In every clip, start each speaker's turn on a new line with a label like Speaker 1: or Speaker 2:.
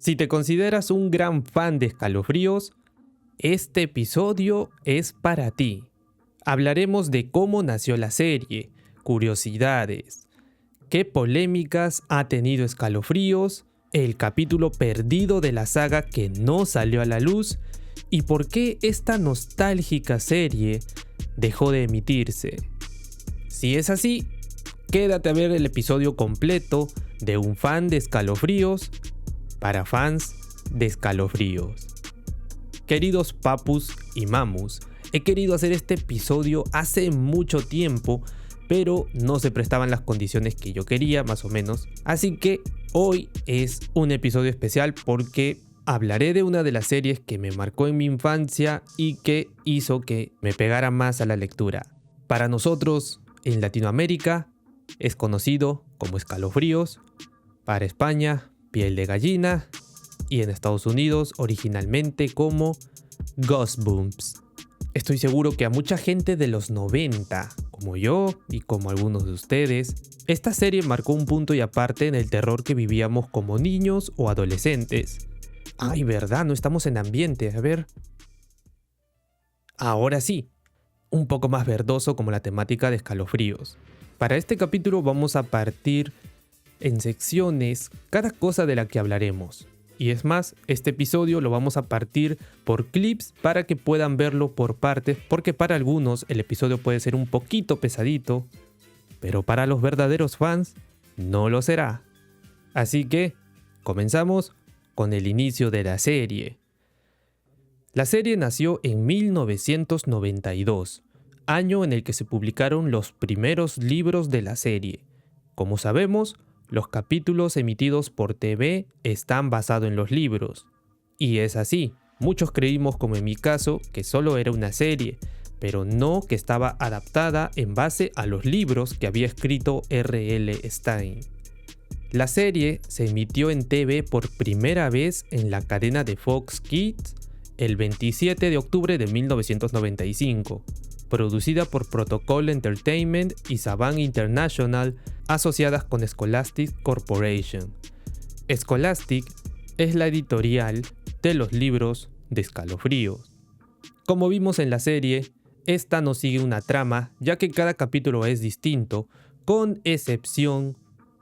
Speaker 1: Si te consideras un gran fan de Escalofríos, este episodio es para ti. Hablaremos de cómo nació la serie, curiosidades, qué polémicas ha tenido Escalofríos, el capítulo perdido de la saga que no salió a la luz y por qué esta nostálgica serie dejó de emitirse. Si es así, quédate a ver el episodio completo de un fan de Escalofríos para fans de Escalofríos. Queridos papus y mamus, he querido hacer este episodio hace mucho tiempo, pero no se prestaban las condiciones que yo quería, más o menos. Así que hoy es un episodio especial porque hablaré de una de las series que me marcó en mi infancia y que hizo que me pegara más a la lectura. Para nosotros, en Latinoamérica, es conocido como Escalofríos, para España, Piel de Gallina, y en Estados Unidos originalmente como Goosebumps. Estoy seguro que a mucha gente de los 90, como yo y como algunos de ustedes, esta serie marcó un punto y aparte en el terror que vivíamos como niños o adolescentes. Ay, verdad, no estamos en ambiente, a ver. Ahora sí, un poco más verdoso como la temática de Escalofríos. Para este capítulo vamos a partir en secciones cada cosa de la que hablaremos. Y es más, este episodio lo vamos a partir por clips para que puedan verlo por partes, porque para algunos el episodio puede ser un poquito pesadito, pero para los verdaderos fans no lo será. Así que comenzamos con el inicio de la serie. La serie nació en 1992, año en el que se publicaron los primeros libros de la serie. Como sabemos, los capítulos emitidos por TV están basados en los libros. Y es así, muchos creímos, como en mi caso, que solo era una serie, pero no que estaba adaptada en base a los libros que había escrito R.L. Stine. La serie se emitió en TV por primera vez en la cadena de Fox Kids el 27 de octubre de 1995, producida por Protocol Entertainment y Saban International, asociadas con Scholastic Corporation. Scholastic es la editorial de los libros de Escalofríos. Como vimos en la serie, esta no sigue una trama, ya que cada capítulo es distinto, con excepción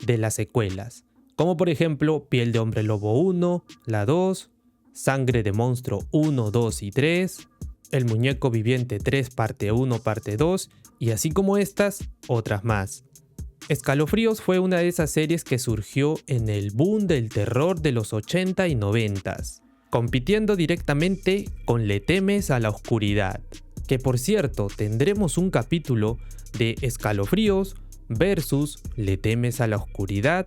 Speaker 1: de las secuelas, como por ejemplo Piel de Hombre Lobo 1, la 2, Sangre de Monstruo 1, 2 y 3, El Muñeco Viviente 3 parte 1, parte 2, y así como estas, otras más. Escalofríos fue una de esas series que surgió en el boom del terror de los 80 y 90, compitiendo directamente con Le Temes a la Oscuridad, que por cierto tendremos un capítulo de Escalofríos versus Le Temes a la Oscuridad,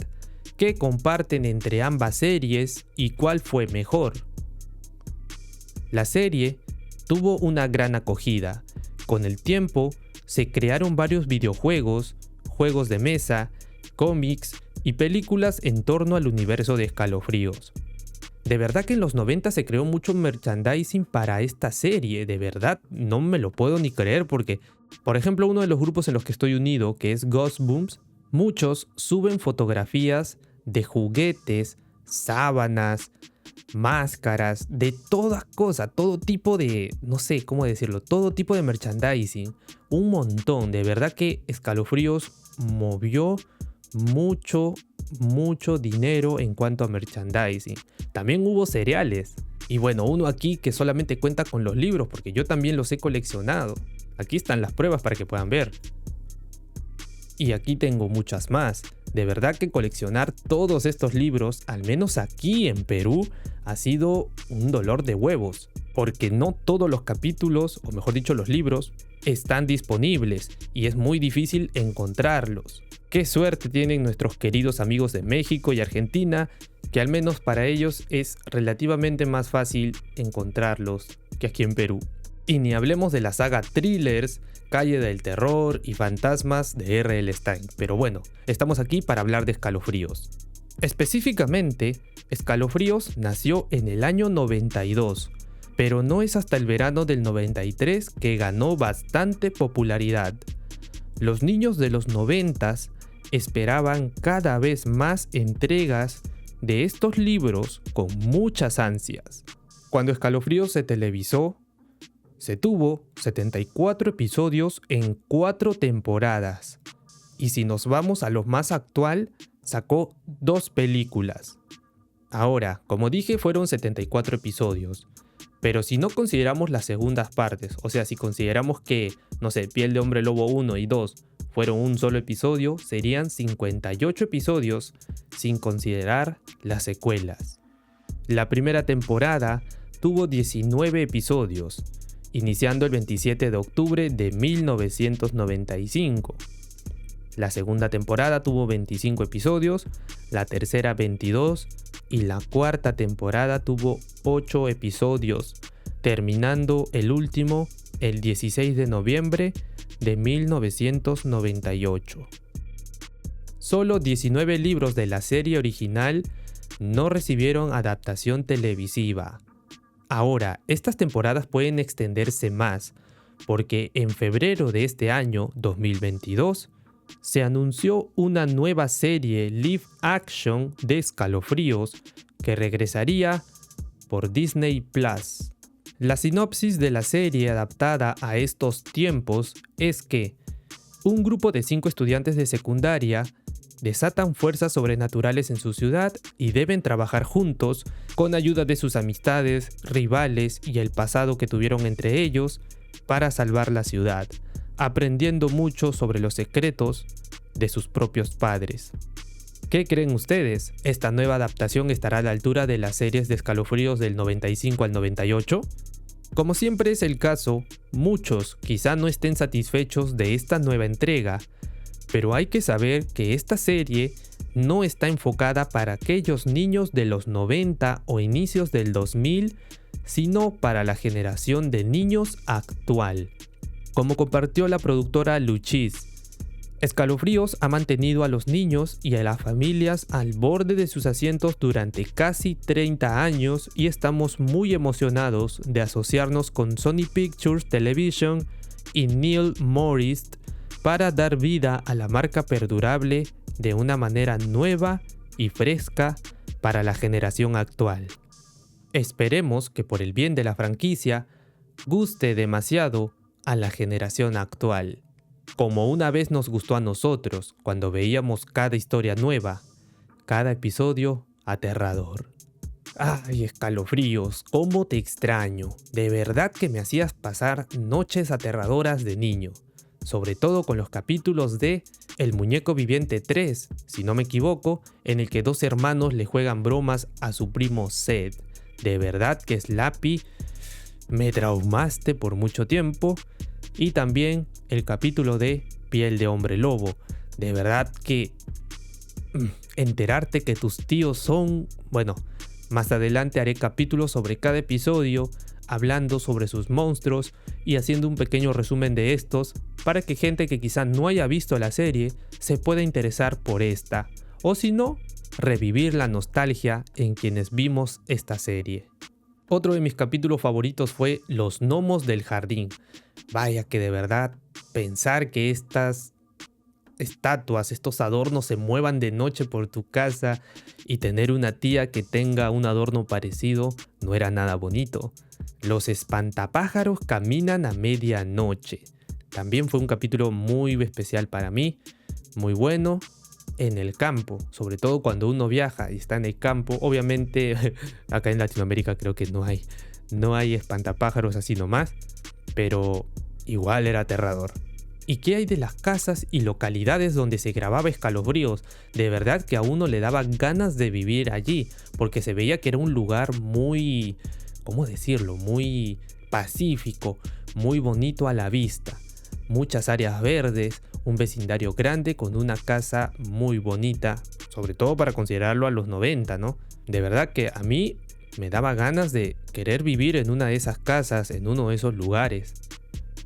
Speaker 1: que comparten entre ambas series y cuál fue mejor. La serie tuvo una gran acogida. Con el tiempo se crearon varios videojuegos, juegos de mesa, cómics y películas en torno al universo de Escalofríos. De verdad que en los 90 se creó mucho merchandising para esta serie, de verdad no me lo puedo ni creer porque, por ejemplo, uno de los grupos en los que estoy unido, que es Goosebumps, muchos suben fotografías de juguetes, sábanas, máscaras, de toda cosa, todo tipo de, no sé cómo decirlo, todo tipo de merchandising, un montón. De verdad que Escalofríos movió mucho dinero en cuanto a merchandising. También hubo cereales. Y bueno, uno aquí que solamente cuenta con los libros, porque yo también los he coleccionado. Aquí están las pruebas para que puedan ver. Y aquí tengo muchas más. De verdad que coleccionar todos estos libros, al menos aquí en Perú, ha sido un dolor de huevos. Porque no todos los capítulos, o mejor dicho los libros, están disponibles y es muy difícil encontrarlos. Qué suerte tienen nuestros queridos amigos de México y Argentina, que al menos para ellos es relativamente más fácil encontrarlos que aquí en Perú. Y ni hablemos de la saga Thrillers, Calle del Terror y Fantasmas de R.L. Stine. Pero bueno, estamos aquí para hablar de Escalofríos. Específicamente, Escalofríos nació en el año 92, pero no es hasta el verano del 93 que ganó bastante popularidad. Los niños de los 90s esperaban cada vez más entregas de estos libros con muchas ansias. Cuando Escalofríos se televisó, se tuvo 74 episodios en 4 temporadas. Y si nos vamos a lo más actual, sacó 2 películas. Ahora, como dije, fueron 74 episodios. Pero si no consideramos las segundas partes, o sea, si consideramos que, no sé, Piel de Hombre Lobo 1 y 2 fueron un solo episodio, serían 58 episodios sin considerar las secuelas. La primera temporada tuvo 19 episodios, iniciando el 27 de octubre de 1995. La segunda temporada tuvo 25 episodios, la tercera 22 y la cuarta temporada tuvo 8 episodios, terminando el último el 16 de noviembre de 1998. Solo 19 libros de la serie original no recibieron adaptación televisiva. Ahora, estas temporadas pueden extenderse más, porque en febrero de este año, 2022, se anunció una nueva serie live action de Escalofríos que regresaría por Disney Plus. La sinopsis de la serie adaptada a estos tiempos es que un grupo de 5 estudiantes de secundaria desatan fuerzas sobrenaturales en su ciudad y deben trabajar juntos con ayuda de sus amistades, rivales y el pasado que tuvieron entre ellos para salvar la ciudad, aprendiendo mucho sobre los secretos de sus propios padres. ¿Qué creen ustedes? ¿Esta nueva adaptación estará a la altura de las series de Escalofríos del 95 al 98? Como siempre es el caso, muchos quizá no estén satisfechos de esta nueva entrega, pero hay que saber que esta serie no está enfocada para aquellos niños de los 90 o inicios del 2000, sino para la generación de niños actual. Como compartió la productora Luchis, Escalofríos ha mantenido a los niños y a las familias al borde de sus asientos durante casi 30 años y estamos muy emocionados de asociarnos con Sony Pictures Television y Neil Morris para dar vida a la marca perdurable de una manera nueva y fresca para la generación actual. Esperemos que por el bien de la franquicia guste demasiado a la generación actual, como una vez nos gustó a nosotros cuando veíamos cada historia nueva, cada episodio aterrador. ¡Ay, Escalofríos! ¡Cómo te extraño! De verdad que me hacías pasar noches aterradoras de niño, sobre todo con los capítulos de El Muñeco Viviente 3, si no me equivoco, en el que 2 hermanos le juegan bromas a su primo Seth. De verdad que Slappy, me traumaste por mucho tiempo. Y también el capítulo de Piel de Hombre Lobo. De verdad que enterarte que tus tíos son... Bueno, más adelante haré capítulos sobre cada episodio, hablando sobre sus monstruos y haciendo un pequeño resumen de estos para que gente que quizá no haya visto la serie se pueda interesar por esta. O si no, revivir la nostalgia en quienes vimos esta serie. Otro de mis capítulos favoritos fue Los Gnomos del Jardín. Vaya que de verdad, pensar que estas estatuas, estos adornos se muevan de noche por tu casa y tener una tía que tenga un adorno parecido no era nada bonito. Los espantapájaros caminan a medianoche. También fue un capítulo muy especial para mí, muy bueno. En el campo, sobre todo cuando uno viaja y está en el campo, obviamente acá en Latinoamérica creo que no hay espantapájaros así nomás, pero igual era aterrador. ¿Y qué hay de las casas y localidades donde se grababa Escalofríos? De verdad que a uno le daba ganas de vivir allí, porque se veía que era un lugar muy, ¿cómo decirlo? Muy pacífico, muy bonito a la vista. Muchas áreas verdes, un vecindario grande con una casa muy bonita, sobre todo para considerarlo a los 90, ¿no? De verdad que a mí me daba ganas de querer vivir en una de esas casas, en uno de esos lugares.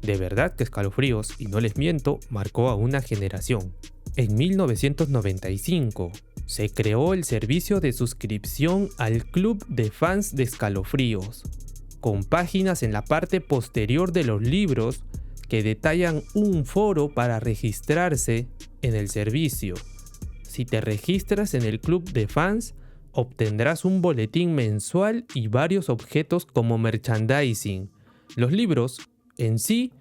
Speaker 1: De verdad que Escalofríos, y no les miento, marcó a una generación. En 1995 se creó el servicio de suscripción al Club de Fans de Escalofríos, con páginas en la parte posterior de los libros que detallan un foro para registrarse en el servicio. Si te registras en el club de fans, obtendrás un boletín mensual y varios objetos como merchandising. Los libros, en sí,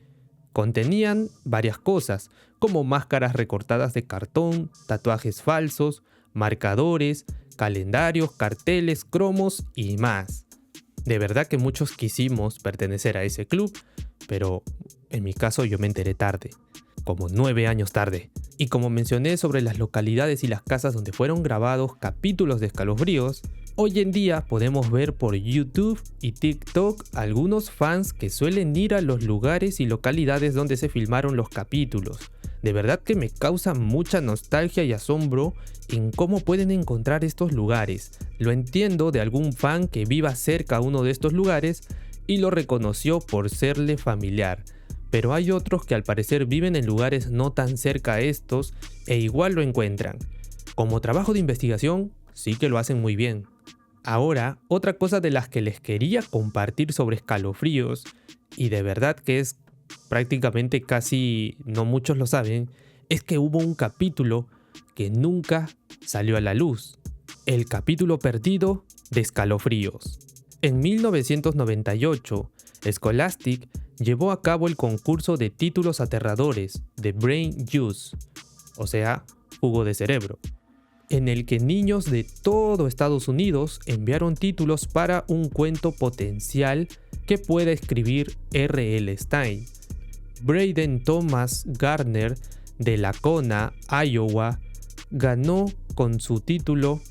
Speaker 1: contenían varias cosas, como máscaras recortadas de cartón, tatuajes falsos, marcadores, calendarios, carteles, cromos y más. De verdad que muchos quisimos pertenecer a ese club, pero en mi caso yo me enteré tarde, como 9 años tarde. Y como mencioné sobre las localidades y las casas donde fueron grabados capítulos de Escalofríos, hoy en día podemos ver por YouTube y TikTok algunos fans que suelen ir a los lugares y localidades donde se filmaron los capítulos. De verdad que me causa mucha nostalgia y asombro en cómo pueden encontrar estos lugares. Lo entiendo de algún fan que viva cerca a uno de estos lugares y lo reconoció por serle familiar. Pero hay otros que al parecer viven en lugares no tan cerca a estos e igual lo encuentran. Como trabajo de investigación, sí que lo hacen muy bien. Ahora, otra cosa de las que les quería compartir sobre Escalofríos, y de verdad que es prácticamente casi no muchos lo saben, es que hubo un capítulo que nunca salió a la luz. El capítulo perdido de Escalofríos. En 1998, Scholastic llevó a cabo el concurso de títulos aterradores de Brain Juice, o sea, jugo de cerebro, en el que niños de todo Estados Unidos enviaron títulos para un cuento potencial que pueda escribir R.L. Stine. Braden Thomas Gardner de Lacona, Iowa, ganó con su título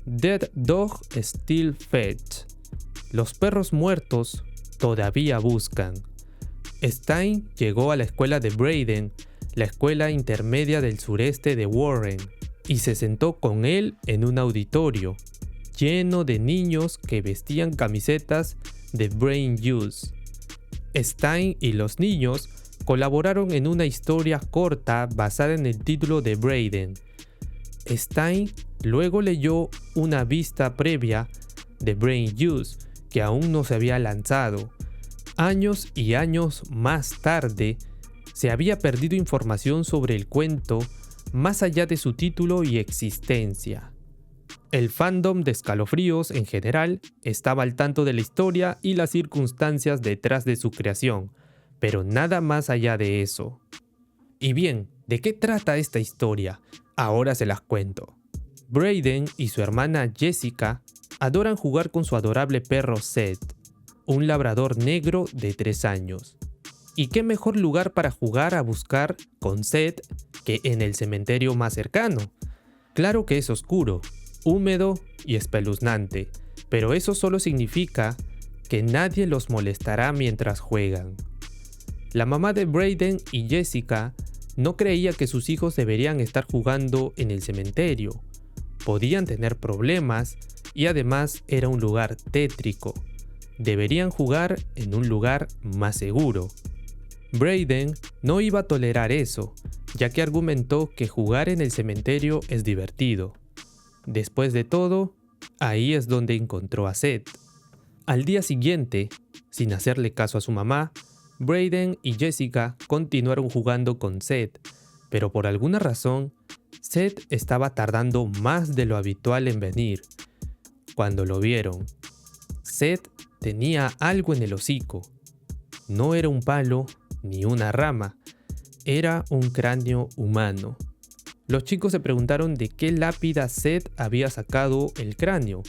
Speaker 1: Dead Dog Still Fed. Los perros muertos todavía buscan. Stine llegó a la escuela de Braden, la escuela intermedia del sureste de Warren, y se sentó con él en un auditorio lleno de niños que vestían camisetas de Brain Juice. Stine y los niños colaboraron en una historia corta basada en el título de Braden. Stine luego leyó una vista previa de Brain Juice que aún no se había lanzado. Años y años más tarde, se había perdido información sobre el cuento más allá de su título y existencia. El fandom de Escalofríos en general estaba al tanto de la historia y las circunstancias detrás de su creación, pero nada más allá de eso. Y bien, ¿de qué trata esta historia? Ahora se las cuento. Braden y su hermana Jessica adoran jugar con su adorable perro Seth, un labrador negro de 3 años. ¿Y qué mejor lugar para jugar a buscar con Seth que en el cementerio más cercano? Claro que es oscuro, húmedo y espeluznante, pero eso solo significa que nadie los molestará mientras juegan. La mamá de Braden y Jessica no creía que sus hijos deberían estar jugando en el cementerio. Podían tener problemas y además era un lugar tétrico. Deberían jugar en un lugar más seguro. Braden no iba a tolerar eso, ya que argumentó que jugar en el cementerio es divertido. Después de todo, ahí es donde encontró a Seth. Al día siguiente, sin hacerle caso a su mamá, Braden y Jessica continuaron jugando con Seth, pero por alguna razón, Seth estaba tardando más de lo habitual en venir. Cuando lo vieron, Seth tenía algo en el hocico. No era un palo ni una rama, era un cráneo humano. Los chicos se preguntaron de qué lápida Seth había sacado el cráneo.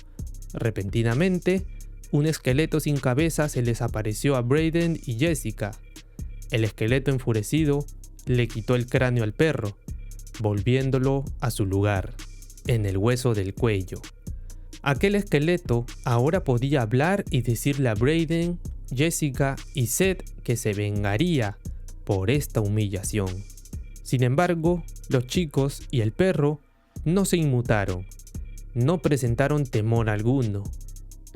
Speaker 1: Repentinamente, un esqueleto sin cabeza se les apareció a Braden y Jessica. El esqueleto enfurecido le quitó el cráneo al perro, volviéndolo a su lugar, en el hueso del cuello. Aquel esqueleto ahora podía hablar y decirle a Braden, Jessica y Seth que se vengaría por esta humillación. Sin embargo, los chicos y el perro no se inmutaron, no presentaron temor alguno.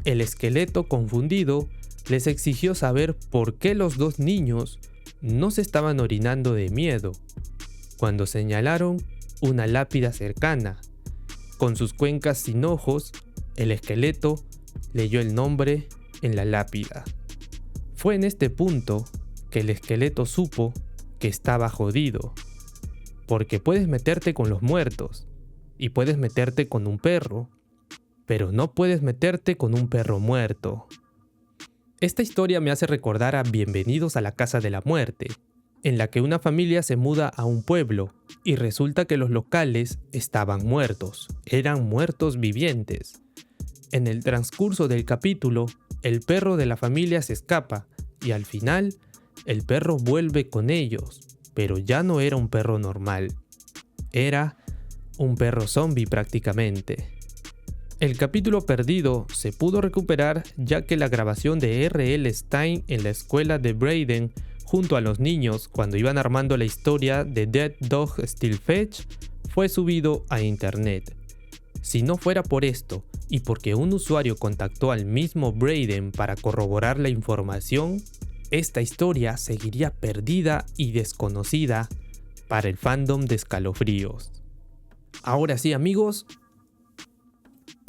Speaker 1: El esqueleto confundido les exigió saber por qué los dos niños no se estaban orinando de miedo, cuando señalaron una lápida cercana. Con sus cuencas sin ojos, el esqueleto leyó el nombre en la lápida. Fue en este punto que el esqueleto supo que estaba jodido, porque puedes meterte con los muertos y puedes meterte con un perro, pero no puedes meterte con un perro muerto. Esta historia me hace recordar a Bienvenidos a la Casa de la Muerte, en la que una familia se muda a un pueblo y resulta que los locales estaban muertos, eran muertos vivientes. En el transcurso del capítulo, el perro de la familia se escapa y al final, el perro vuelve con ellos, pero ya no era un perro normal, era un perro zombie prácticamente. El capítulo perdido se pudo recuperar ya que la grabación de R.L. Stine en la escuela de Braden junto a los niños cuando iban armando la historia de Dead Dog Still Fetch fue subido a internet. Si no fuera por esto y porque un usuario contactó al mismo Braden para corroborar la información, esta historia seguiría perdida y desconocida para el fandom de Escalofríos. Ahora sí, amigos,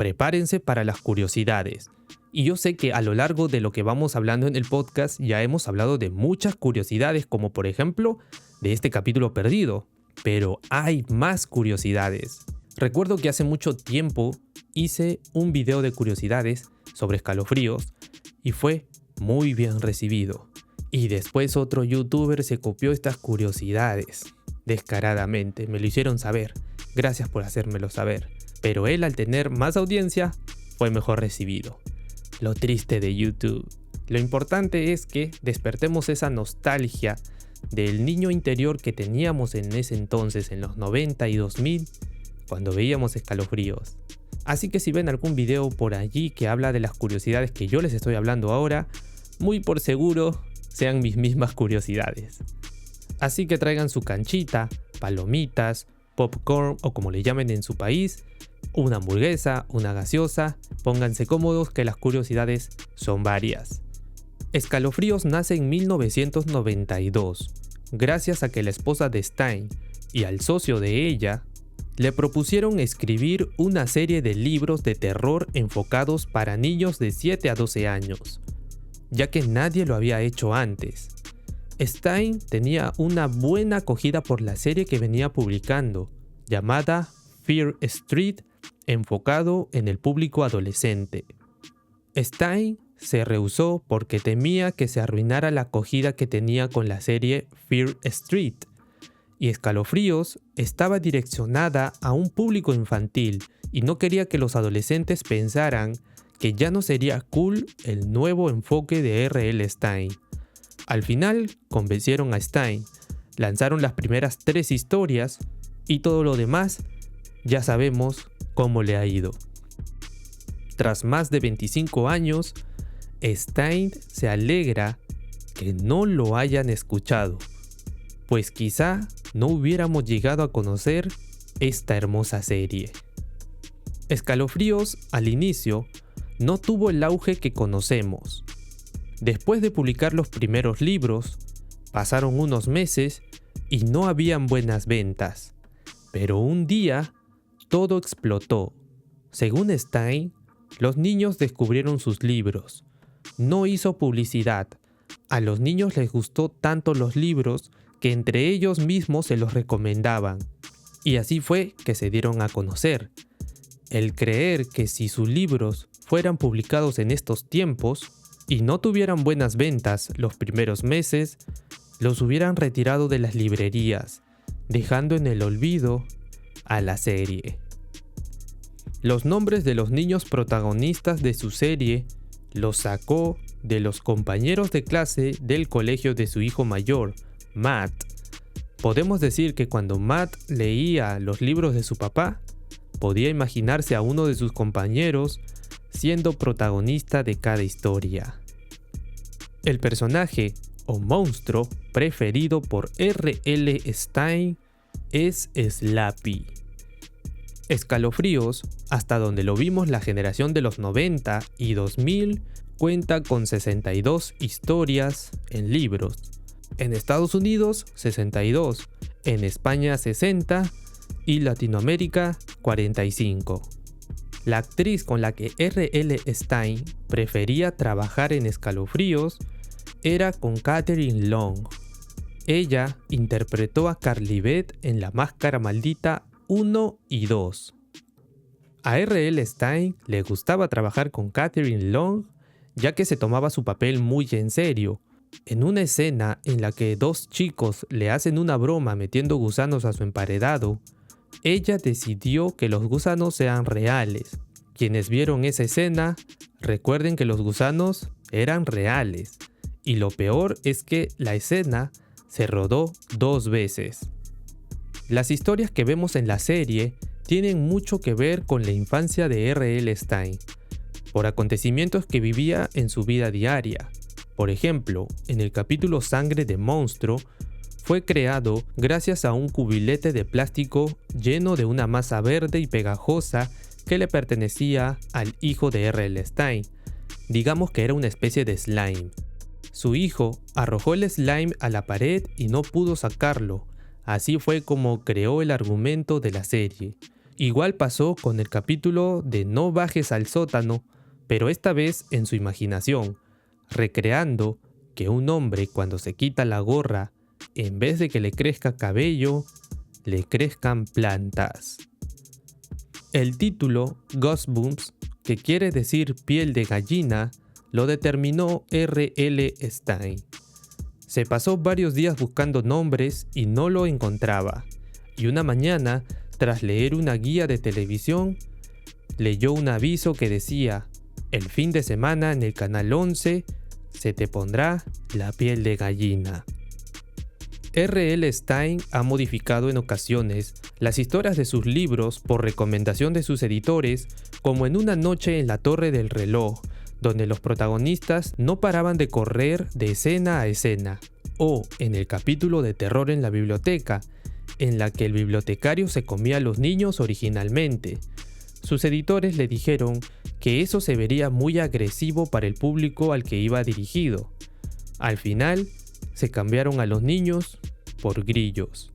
Speaker 1: prepárense para las curiosidades. Y yo sé que a lo largo de lo que vamos hablando en el podcast ya hemos hablado de muchas curiosidades, como por ejemplo de este capítulo perdido, pero hay más curiosidades. Recuerdo que hace mucho tiempo hice un video de curiosidades sobre Escalofríos y fue muy bien recibido. Y después otro youtuber se copió estas curiosidades descaradamente, me lo hicieron saber. Gracias por hacérmelo saber. Pero él, al tener más audiencia, fue mejor recibido. Lo triste de YouTube. Lo importante es que despertemos esa nostalgia del niño interior que teníamos en ese entonces, en los 90 y 2000, cuando veíamos Escalofríos. Así que si ven algún video por allí que habla de las curiosidades que yo les estoy hablando ahora, muy por seguro sean mis mismas curiosidades. Así que traigan su canchita, palomitas, popcorn o como le llamen en su país, una hamburguesa, una gaseosa, pónganse cómodos que las curiosidades son varias. Escalofríos nace en 1992, gracias a que la esposa de Stine y al socio de ella le propusieron escribir una serie de libros de terror enfocados para niños de 7 a 12 años, ya que nadie lo había hecho antes. Stine tenía una buena acogida por la serie que venía publicando, llamada Fear Street, enfocado en el público adolescente. Stine se rehusó porque temía que se arruinara la acogida que tenía con la serie Fear Street, y Escalofríos estaba direccionada a un público infantil y no quería que los adolescentes pensaran que ya no sería cool el nuevo enfoque de R.L. Stine. Al final convencieron a Stine, lanzaron las primeras 3 historias y todo lo demás ya sabemos cómo le ha ido. Tras más de 25 años, Stine se alegra que no lo hayan escuchado, pues quizá no hubiéramos llegado a conocer esta hermosa serie. Escalofríos al inicio no tuvo el auge que conocemos. Después de publicar los primeros libros, pasaron unos meses y no habían buenas ventas. Pero un día, todo explotó. Según Stine, los niños descubrieron sus libros. No hizo publicidad. A los niños les gustó tanto los libros que entre ellos mismos se los recomendaban. Y así fue que se dieron a conocer. El creer que si sus libros fueran publicados en estos tiempos y no tuvieran buenas ventas los primeros meses, los hubieran retirado de las librerías, dejando en el olvido a la serie. Los nombres de los niños protagonistas de su serie los sacó de los compañeros de clase del colegio de su hijo mayor, Matt. Podemos decir que cuando Matt leía los libros de su papá, podía imaginarse a uno de sus compañeros siendo protagonista de cada historia. El personaje o monstruo preferido por R.L. Stine es Slappy. Escalofríos, hasta donde lo vimos la generación de los 90 y 2000, cuenta con 62 historias en libros. En Estados Unidos, 62, en España 60 y Latinoamérica 45. La actriz con la que R.L. Stine prefería trabajar en Escalofríos era con Catherine Long. Ella interpretó a Carly Beth en La Máscara Maldita 1 y 2. A R.L. Stine le gustaba trabajar con Catherine Long, ya que se tomaba su papel muy en serio. En una escena en la que dos chicos le hacen una broma metiendo gusanos a su emparedado, ella decidió que los gusanos sean reales. Quienes vieron esa escena, recuerden que los gusanos eran reales. Y lo peor es que la escena se rodó 2 veces. Las historias que vemos en la serie tienen mucho que ver con la infancia de R.L. Stine, por acontecimientos que vivía en su vida diaria. Por ejemplo, en el capítulo Sangre de Monstruo, fue creado gracias a un cubilete de plástico lleno de una masa verde y pegajosa que le pertenecía al hijo de R.L. Stine. Digamos que era una especie de slime. Su hijo arrojó el slime a la pared y no pudo sacarlo. Así fue como creó el argumento de la serie. Igual pasó con el capítulo de No bajes al sótano, pero esta vez en su imaginación, recreando que un hombre cuando se quita la gorra, en vez de que le crezca cabello, le crezcan plantas. El título Goosebumps, que quiere decir piel de gallina, lo determinó R.L. Stine. Se pasó varios días buscando nombres y no lo encontraba. Y una mañana, tras leer una guía de televisión, leyó un aviso que decía: el fin de semana en el canal 11 se te pondrá la piel de gallina. R.L. Stine ha modificado en ocasiones las historias de sus libros por recomendación de sus editores, como en Una noche en la torre del reloj, donde los protagonistas no paraban de correr de escena a escena, o en el capítulo de Terror en la biblioteca, en la que el bibliotecario se comía a los niños originalmente. Sus editores le dijeron que eso se vería muy agresivo para el público al que iba dirigido. Al final, se cambiaron a los niños por grillos.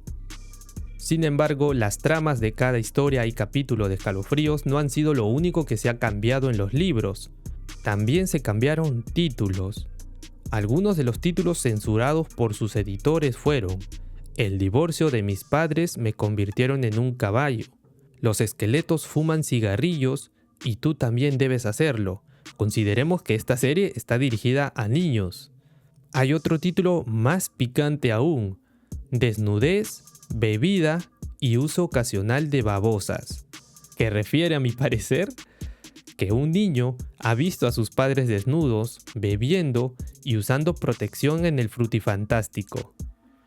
Speaker 1: Sin embargo, las tramas de cada historia y capítulo de Escalofríos no han sido lo único que se ha cambiado en los libros. También se cambiaron títulos. Algunos de los títulos censurados por sus editores fueron: El divorcio de mis padres me convirtieron en un caballo, Los esqueletos fuman cigarrillos y tú también debes hacerlo. Consideremos que esta serie está dirigida a niños. Hay otro título más picante aún: Desnudez, bebida y uso ocasional de babosas, que refiere, a mi parecer, que un niño ha visto a sus padres desnudos, bebiendo y usando protección en el frutifantástico.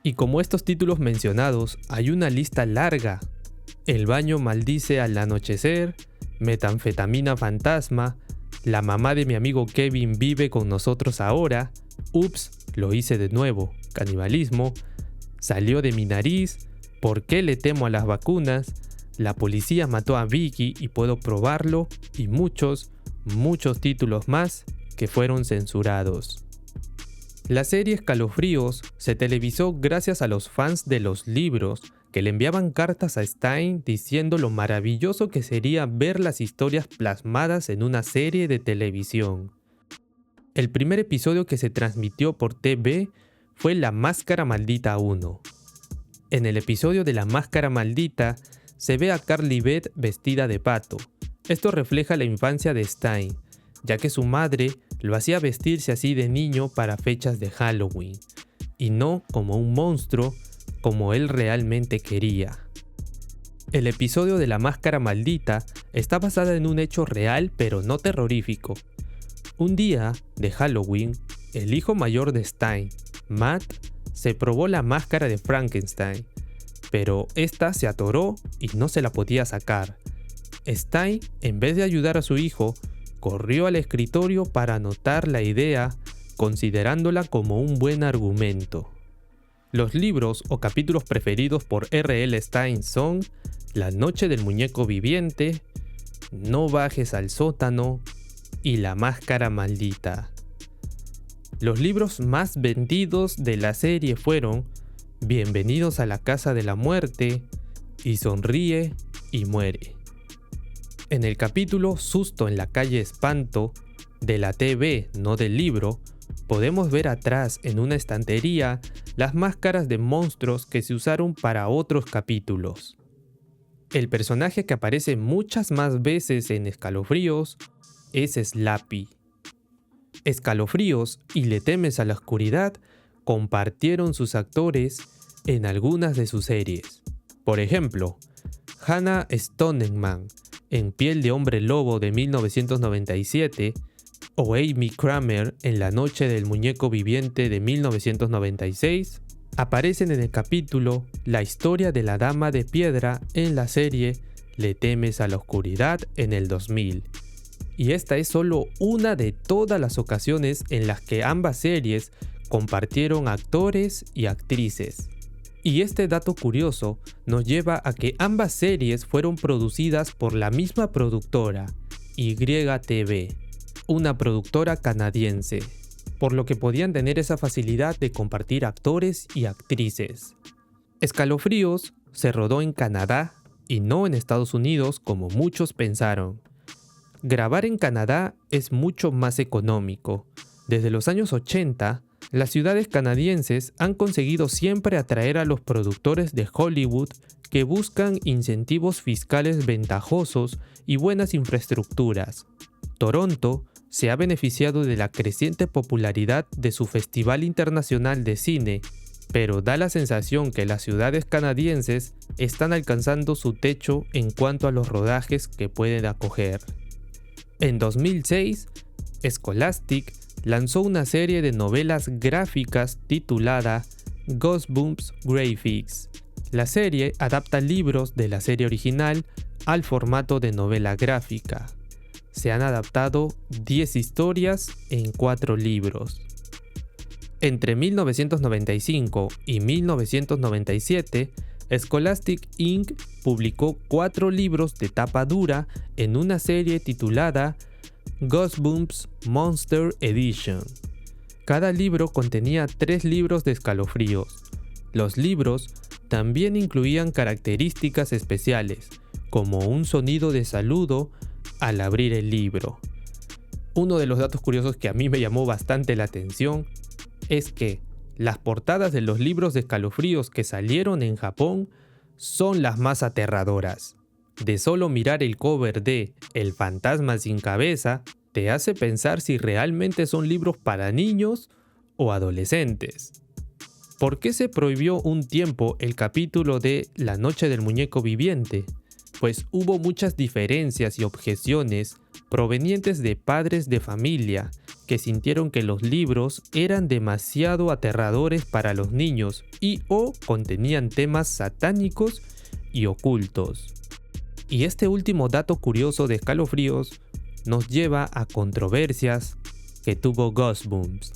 Speaker 1: Y como estos títulos mencionados, hay una lista larga: El baño maldice al anochecer, Metanfetamina fantasma, La mamá de mi amigo Kevin vive con nosotros ahora, Ups, lo hice de nuevo, Canibalismo, Salió de mi nariz, ¿Por qué le temo a las vacunas?, La policía mató a Vicky y puedo probarlo, y muchos títulos más que fueron censurados. La serie Escalofríos se televisó gracias a los fans de los libros, que le enviaban cartas a Stine diciendo lo maravilloso que sería ver las historias plasmadas en una serie de televisión. El primer episodio que se transmitió por TV fue La Máscara Maldita 1. En el episodio de La Máscara Maldita se ve a Carly Beth vestida de pato. Esto refleja la infancia de Stine, ya que su madre lo hacía vestirse así de niño para fechas de Halloween, y no como un monstruo como él realmente quería. El episodio de La Máscara Maldita está basada en un hecho real pero no terrorífico. Un día de Halloween, el hijo mayor de Stine, Matt, se probó la máscara de Frankenstein, pero esta se atoró y no se la podía sacar. Stine, en vez de ayudar a su hijo, corrió al escritorio para anotar la idea, considerándola como un buen argumento. Los libros o capítulos preferidos por R.L. Stine son La noche del muñeco viviente, No bajes al sótano y La máscara maldita. Los libros más vendidos de la serie fueron Bienvenidos a la casa de la muerte y Sonríe y muere. En el capítulo Susto en la calle Espanto, de la TV, no del libro, podemos ver atrás en una estantería las máscaras de monstruos que se usaron para otros capítulos. El personaje que aparece muchas más veces en Escalofríos es Slappy. Escalofríos y Le temes a la oscuridad compartieron sus actores en algunas de sus series. Por ejemplo, Hannah Stoneman en Piel de hombre lobo de 1997 o Amy Kramer en La noche del muñeco viviente de 1996 aparecen en el capítulo La historia de la dama de piedra en la serie Le temes a la oscuridad en el 2000. Y esta es solo una de todas las ocasiones en las que ambas series compartieron actores y actrices. Y este dato curioso nos lleva a que ambas series fueron producidas por la misma productora, YTV, una productora canadiense, por lo que podían tener esa facilidad de compartir actores y actrices. Escalofríos se rodó en Canadá y no en Estados Unidos como muchos pensaron. Grabar en Canadá es mucho más económico. Desde los años 80, las ciudades canadienses han conseguido siempre atraer a los productores de Hollywood que buscan incentivos fiscales ventajosos y buenas infraestructuras. Toronto se ha beneficiado de la creciente popularidad de su Festival Internacional de Cine, pero da la sensación que las ciudades canadienses están alcanzando su techo en cuanto a los rodajes que pueden acoger. En 2006, Scholastic lanzó una serie de novelas gráficas titulada Goosebumps Graphics. La serie adapta libros de la serie original al formato de novela gráfica. Se han adaptado 10 historias en 4 libros. Entre 1995 y 1997, Scholastic Inc. publicó 4 libros de tapa dura en una serie titulada Goosebumps Monster Edition. Cada libro contenía 3 libros de escalofríos. Los libros también incluían características especiales, como un sonido de saludo al abrir el libro. Uno de los datos curiosos que a mí me llamó bastante la atención es que las portadas de los libros de escalofríos que salieron en Japón son las más aterradoras. De solo mirar el cover de El fantasma sin cabeza, te hace pensar si realmente son libros para niños o adolescentes. ¿Por qué se prohibió un tiempo el capítulo de La noche del muñeco viviente? Pues hubo muchas diferencias y objeciones provenientes de padres de familia que sintieron que los libros eran demasiado aterradores para los niños y o contenían temas satánicos y ocultos. Y este último dato curioso de Escalofríos nos lleva a controversias que tuvo Goosebumps.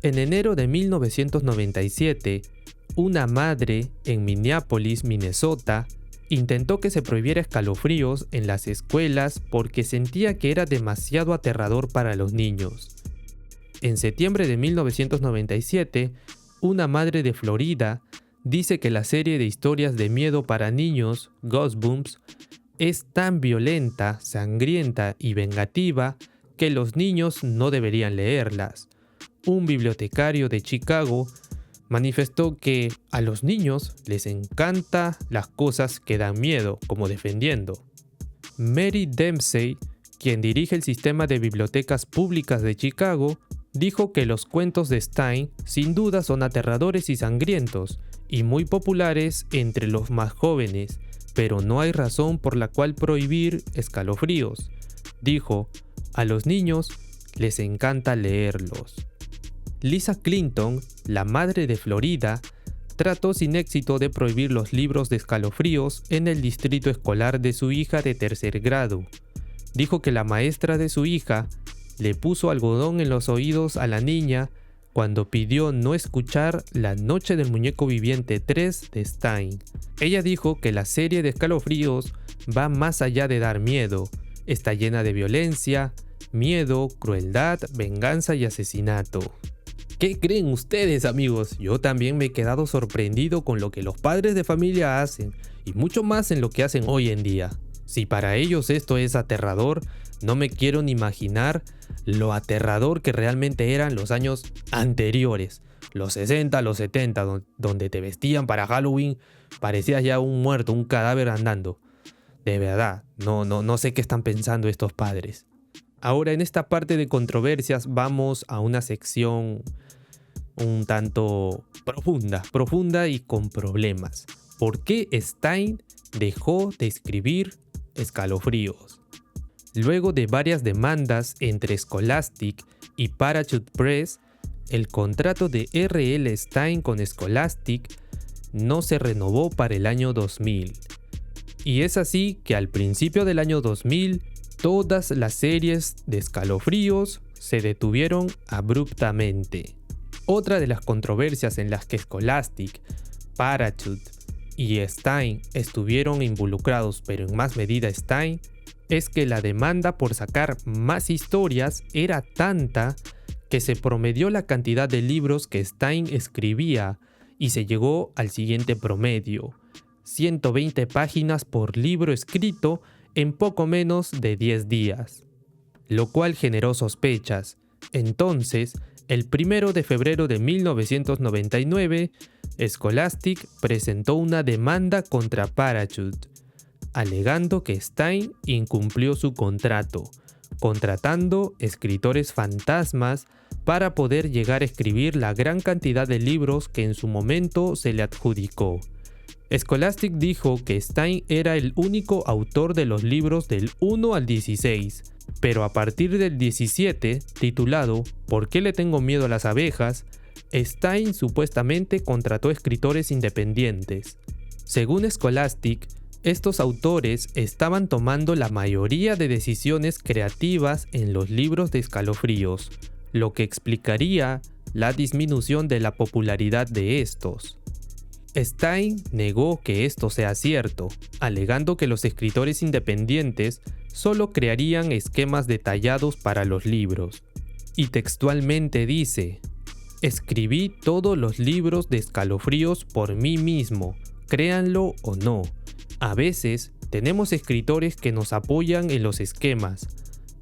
Speaker 1: En enero de 1997, una madre en Minneapolis, Minnesota, intentó que se prohibiera Escalofríos en las escuelas porque sentía que era demasiado aterrador para los niños. En septiembre de 1997, una madre de Florida dice que la serie de historias de miedo para niños, Goosebumps, es tan violenta, sangrienta y vengativa que los niños no deberían leerlas. Un bibliotecario de Chicago manifestó que a los niños les encanta las cosas que dan miedo, como defendiendo. Mary Dempsey, quien dirige el sistema de bibliotecas públicas de Chicago, dijo que los cuentos de Stine sin duda son aterradores y sangrientos, y muy populares entre los más jóvenes, pero no hay razón por la cual prohibir Escalofríos. Dijo, a los niños les encanta leerlos. Lisa Clinton, la madre de Florida, trató sin éxito de prohibir los libros de Escalofríos en el distrito escolar de su hija de tercer grado. Dijo que la maestra de su hija le puso algodón en los oídos a la niña cuando pidió no escuchar La noche del muñeco viviente 3 de Stine. Ella dijo que la serie de Escalofríos va más allá de dar miedo, está llena de violencia, miedo, crueldad, venganza y asesinato. ¿Qué creen ustedes, amigos? Yo también me he quedado sorprendido con lo que los padres de familia hacen y mucho más en lo que hacen hoy en día. Si para ellos esto es aterrador, no me quiero ni imaginar lo aterrador que realmente eran los años anteriores, los 60, los 70, donde te vestían para Halloween, parecías ya un muerto, un cadáver andando. De verdad, no sé qué están pensando estos padres. Ahora, en esta parte de controversias vamos a una sección un tanto profunda y con problemas. ¿Por qué Stein dejó de escribir Escalofríos? Luego de varias demandas entre Scholastic y Parachute Press, el contrato de R.L. Stein con Scholastic no se renovó para el año 2000. Y es así que al principio del año 2000, todas las series de Escalofríos se detuvieron abruptamente. Otra de las controversias en las que Scholastic, Parachute y Stein estuvieron involucrados, pero en más medida Stein, es que la demanda por sacar más historias era tanta que se promedió la cantidad de libros que Stein escribía y se llegó al siguiente promedio: 120 páginas por libro escrito en poco menos de 10 días, lo cual generó sospechas. Entonces, el 1 de febrero de 1999, Scholastic presentó una demanda contra Parachute, alegando que Stein incumplió su contrato, contratando escritores fantasmas para poder llegar a escribir la gran cantidad de libros que en su momento se le adjudicó. Scholastic dijo que Stein era el único autor de los libros del 1 al 16, pero a partir del 17, titulado ¿Por qué le tengo miedo a las abejas?, Stein supuestamente contrató escritores independientes. Según Scholastic, estos autores estaban tomando la mayoría de decisiones creativas en los libros de Escalofríos, lo que explicaría la disminución de la popularidad de estos. Stein negó que esto sea cierto, alegando que los escritores independientes solo crearían esquemas detallados para los libros. Y textualmente dice: escribí todos los libros de Escalofríos por mí mismo, créanlo o no. A veces tenemos escritores que nos apoyan en los esquemas,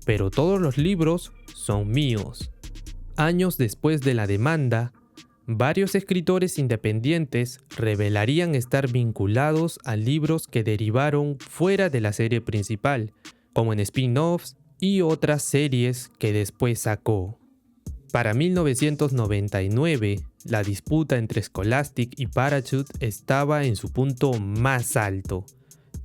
Speaker 1: pero todos los libros son míos. Años después de la demanda, varios escritores independientes revelarían estar vinculados a libros que derivaron fuera de la serie principal, como en spin-offs y otras series que después sacó. Para 1999, la disputa entre Scholastic y Parachute estaba en su punto más alto,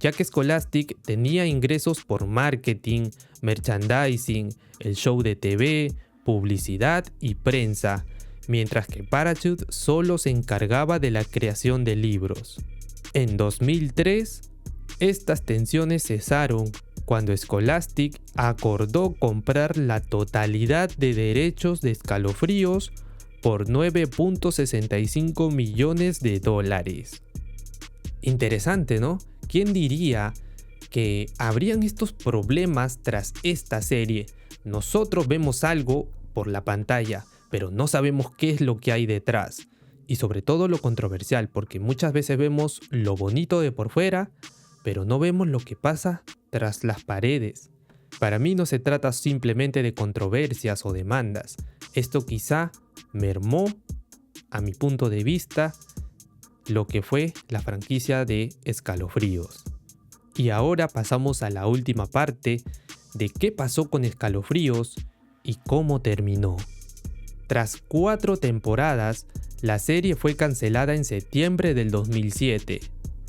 Speaker 1: ya que Scholastic tenía ingresos por marketing, merchandising, el show de TV, publicidad y prensa, mientras que Parachute solo se encargaba de la creación de libros. En 2003, estas tensiones cesaron cuando Scholastic acordó comprar la totalidad de derechos de Escalofríos por $9.65 millones. Interesante, ¿no? ¿Quién diría que habrían estos problemas tras esta serie? Nosotros vemos algo por la pantalla, pero no sabemos qué es lo que hay detrás. Y sobre todo lo controversial, porque muchas veces vemos lo bonito de por fuera, pero no vemos lo que pasa tras las paredes. Para mí no se trata simplemente de controversias o demandas. Esto quizá mermó, a mi punto de vista, lo que fue la franquicia de Escalofríos. Y ahora pasamos a la última parte de qué pasó con Escalofríos y cómo terminó. Tras 4 temporadas, la serie fue cancelada en septiembre del 2007.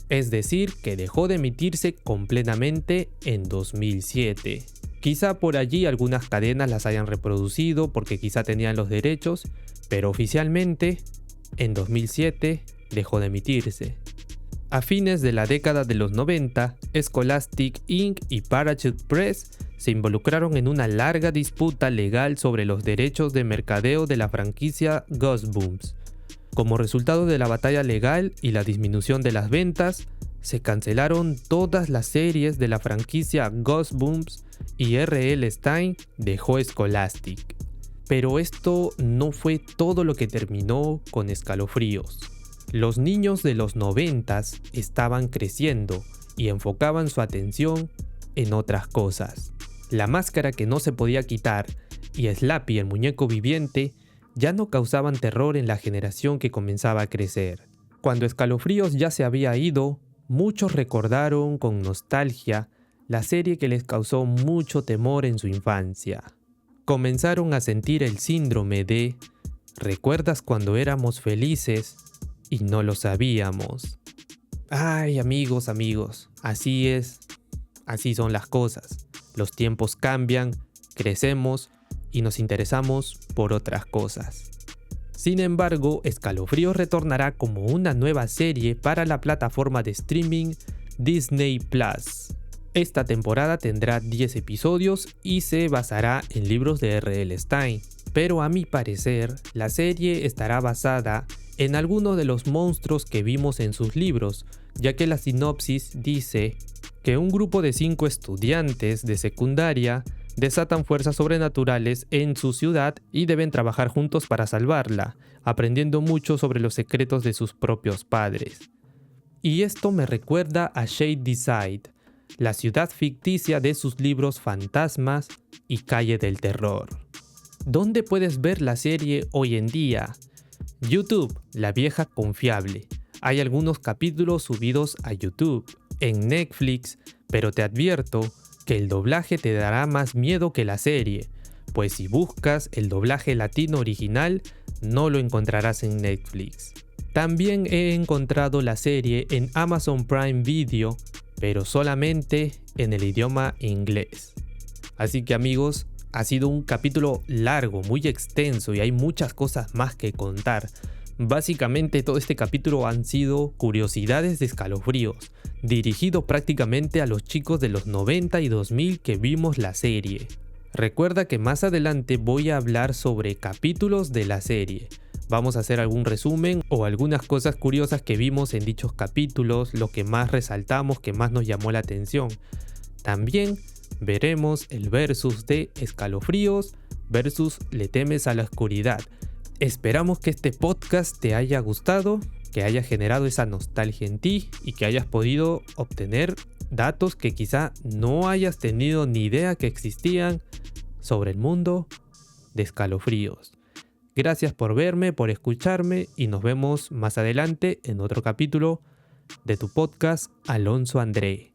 Speaker 1: Es decir, que dejó de emitirse completamente en 2007. Quizá por allí algunas cadenas las hayan reproducido porque quizá tenían los derechos, pero oficialmente, en 2007, dejó de emitirse. A fines de la década de los 90, Scholastic Inc. y Parachute Press se involucraron en una larga disputa legal sobre los derechos de mercadeo de la franquicia Goosebumps. Como resultado de la batalla legal y la disminución de las ventas, se cancelaron todas las series de la franquicia Goosebumps y R.L. Stein dejó Scholastic. Pero esto no fue todo lo que terminó con Escalofríos. Los niños de los 90s estaban creciendo y enfocaban su atención en otras cosas. La máscara que no se podía quitar y Slappy, el muñeco viviente, ya no causaban terror en la generación que comenzaba a crecer. Cuando Escalofríos ya se había ido, muchos recordaron con nostalgia la serie que les causó mucho temor en su infancia. Comenzaron a sentir el síndrome de ¿recuerdas cuando éramos felices y no lo sabíamos? Ay, amigos, así es, así son las cosas. Los tiempos cambian, crecemos y nos interesamos por otras cosas. Sin embargo, Escalofríos retornará como una nueva serie para la plataforma de streaming Disney Plus. Esta temporada tendrá 10 episodios y se basará en libros de R.L. Stine, pero a mi parecer, la serie estará basada en algunos de los monstruos que vimos en sus libros, ya que la sinopsis dice que un grupo de 5 estudiantes de secundaria desatan fuerzas sobrenaturales en su ciudad y deben trabajar juntos para salvarla, aprendiendo mucho sobre los secretos de sus propios padres. Y esto me recuerda a Shadyside, la ciudad ficticia de sus libros Fantasmas y Calle del Terror. ¿Dónde puedes ver la serie hoy en día? YouTube, la vieja confiable. Hay algunos capítulos subidos a YouTube, en Netflix, pero te advierto que el doblaje te dará más miedo que la serie, pues si buscas el doblaje latino original, no lo encontrarás en Netflix. También he encontrado la serie en Amazon Prime Video, pero solamente en el idioma inglés. Así que amigos, ha sido un capítulo largo, muy extenso y hay muchas cosas más que contar. Básicamente todo este capítulo han sido curiosidades de Escalofríos, dirigido prácticamente a los chicos de los 90 y 2000 que vimos la serie. Recuerda que más adelante voy a hablar sobre capítulos de la serie. Vamos a hacer algún resumen o algunas cosas curiosas que vimos en dichos capítulos, lo que más resaltamos, que más nos llamó la atención. También veremos el versus de Escalofríos versus Le temes a la oscuridad. Esperamos que este podcast te haya gustado, que haya generado esa nostalgia en ti y que hayas podido obtener datos que quizá no hayas tenido ni idea que existían sobre el mundo de Escalofríos. Gracias por verme, por escucharme y nos vemos más adelante en otro capítulo de tu podcast Alonso André.